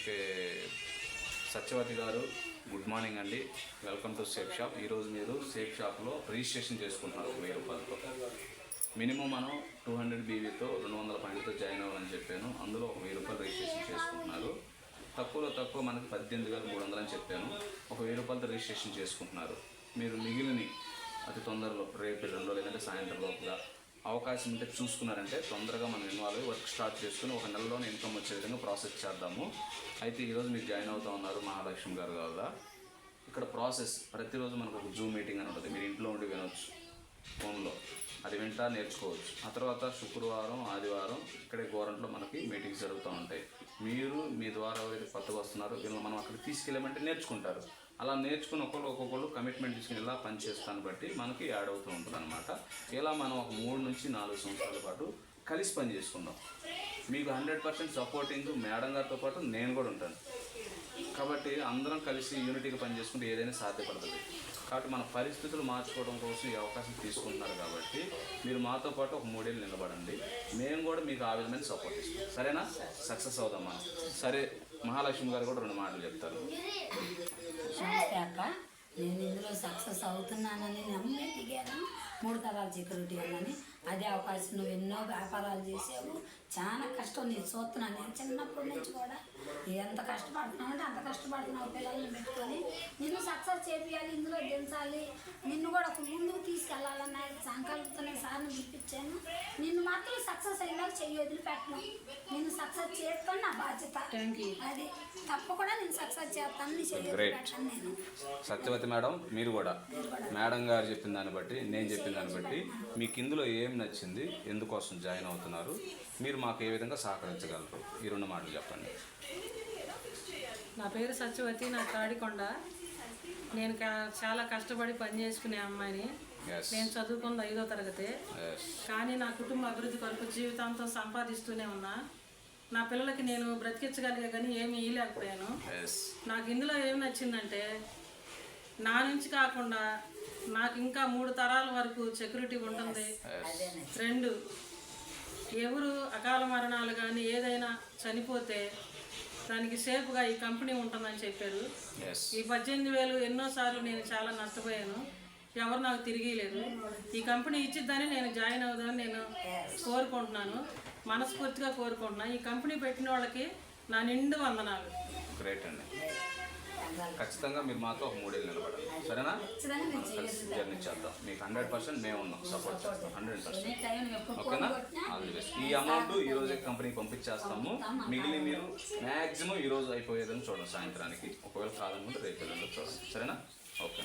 Okay, Satyavathi గారు good morning అండి. Welcome to safe shop. ఈరోజు మీరు సేఫ్ షాప్లో రిజిస్ట్రేషన్ చేసుకుంటున్నారు 1000 రూపాయలతో. మినిమం మనం 200 బీవీతో 200 పాయింట్తో జాయిన్ అవ్వాలని చెప్పాను. అందులో 1000 రూపాయలు రిజిస్ట్రేషన్ చేసుకుంటున్నారు. తక్కువలో తక్కువ మనకు 18,300 అని చెప్పాను. 1000 రూపాయలతో రిజిస్ట్రేషన్ చేసుకుంటున్నారు. మీరు మిగిలిన అతి తొందరలో రేపు ఎల్లుండో లేదంటే సాయంత్రం లోపుగా అవకాశం ఉంటే చూసుకున్నారంటే తొందరగా మనం ఇన్వాల్వ్ అయ్యి వర్క్ స్టార్ట్ చేసుకుని ఒక నెలలోనే ఇన్కమ్ వచ్చే విధంగా ప్రాసెస్ చేద్దాము. అయితే ఈరోజు మీరు జాయిన్ అవుతూ ఉన్నారు మహాలక్ష్మి గారు వల్ల. ఇక్కడ ప్రాసెస్ ప్రతిరోజు మనకు ఒక జూమ్ మీటింగ్ అని ఉంటుంది. మీరు ఇంట్లో ఉండి వినొచ్చు ఫోన్లో, అది వింటా నేర్చుకోవచ్చు. ఆ తర్వాత శుక్రవారం ఆదివారం ఇక్కడే గోరంట్లో మనకి మీటింగ్స్ జరుగుతూ ఉంటాయి. మీరు మీ ద్వారా ఎవరైతే కొత్తగా వస్తున్నారో వీళ్ళు మనం అక్కడికి తీసుకెళ్ళమంటే నేర్చుకుంటారు. అలా నేర్చుకుని ఒక్కొక్కళ్ళు కమిట్మెంట్ తీసుకుని ఇలా పనిచేస్తాను బట్టి మనకి యాడ్ అవుతూ ఉంటుంది అనమాట. ఇలా మనం ఒక 3 నుంచి 4 సంవత్సరాల పాటు కలిసి పని చేసుకుందాం. మీకు 100% సపోర్టింగ్ మేడం గారితో పాటు నేను కూడా ఉంటాను. కాబట్టి అందరం కలిసి యూనిటీగా పనిచేసుకుంటే ఏదైనా సాధ్యపడుతుంది. కాబట్టి మన పరిస్థితులు మార్చుకోవడం కోసం ఈ అవకాశం తీసుకుంటున్నారు. కాబట్టి మీరు మాతో పాటు ఒక 3 ఏళ్ళు నిలబడండి. మేము కూడా మీకు ఆ విధమైన సపోర్ట్ ఇస్తాం. సరేనా? సక్సెస్ అవుదాం మనం. సరే, మహాలక్ష్మి గారు కూడా 2 మాటలు చెప్తారు. నేను ఇందులో సక్సెస్ అవుతున్నానని నమ్మి దిగాను. 3 తరాల సెక్యూరిటీ అన్నని అదే అవకాశం. నువ్వు ఎన్నో వ్యాపారాలు చేసావు, చాలా కష్టం నేను చూస్తున్నాను. నేను చిన్నప్పటి నుంచి కూడా ఎంత కష్టపడుతున్నావు అంటే అంత కష్టపడుతున్నావు. పిల్లల్ని పెట్టుకొని నిన్ను సక్సెస్ చేయాలి, ఇందులో దించాలి, నిన్ను కూడా ఒక ముందుకు తీసుకెళ్ళాలన్న సంకల్పంతోనే సార్ని పిలిపించాను. నిన్ను మాత్రం సక్సెస్ అయ్యేలా చెయ్యి వదిలిపెట్టను. నిన్ను సక్సెస్ చేసుకొని నా బాధ్యత. అది తప్పకుండా నేను సక్సెస్ చేస్తాను. నీ చెయ్యి వదిలిపెట్టాను నేను. సత్యవతి మేడం, మీరు కూడా మేడం గారు చెప్పిన దాన్ని బట్టి, నేను చెప్పిన దాన్ని బట్టి మీకు ఇందులో ఏం నచ్చింది, ఎందుకోసం జాయిన్ అవుతున్నారు, మీరు మాకు ఏ విధంగా సహకరించగలరు, ఈ 2 మాటలు చెప్పండి. నా పేరు సత్యవతి, నా తాడికొండ. నేను చాలా కష్టపడి పని చేసుకునే అమ్మాయిని. నేను చదువుకున్నది 5వ తరగతి. కానీ నా కుటుంబ అభివృద్ధి కొరకు జీవితాంతం సంపాదిస్తూనే ఉన్నా. నా పిల్లలకి నేను బ్రతికించగలిగా కానీ ఏమీ ఇవ్వలేకపోయాను. నాకు ఇందులో ఏం నచ్చిందంటే, నా నుంచి కాకుండా నాకు ఇంకా 3 తరాల వరకు సెక్యూరిటీ ఉంటుంది. 2, ఎవరు అకాల మరణాలు కానీ ఏదైనా చనిపోతే దానికి సేఫ్గా ఈ కంపెనీ ఉంటుందని చెప్పారు. ఈ 18,000 ఎన్నోసార్లు నేను చాలా నష్టపోయాను. ఎవరు నాకు తిరిగి లేదు. ఈ కంపెనీ ఇచ్చిద్దని నేను జాయిన్ అవుదామని నేను కోరుకుంటున్నాను, మనస్ఫూర్తిగా కోరుకుంటున్నాను. ఈ కంపెనీ పెట్టిన వాళ్ళకి నా నిండు వందనాలు. గ్రేట్ అండి. ఖచ్చితంగా మీరు మాతో ఒక 3 ఏళ్ళు నిలబడాలి. సరేనా? కలిసి జర్నీ చేద్దాం. మీకు 100% మేము ఉన్నాం, సపోర్ట్ చేస్తాం. 100%. ఓకేనా? All the best. ఈ అమౌంట్ ఈ రోజే కంపెనీకి పంపించేస్తాము. మిగిలిన మీరు మ్యాక్సిమం ఈ రోజు అయిపోయేదని చూడండి సాయంత్రానికి. ఒకవేళ కాదనుకుంటే రేపు ఎల్లుండి చూడండి. సరేనా? ఓకే.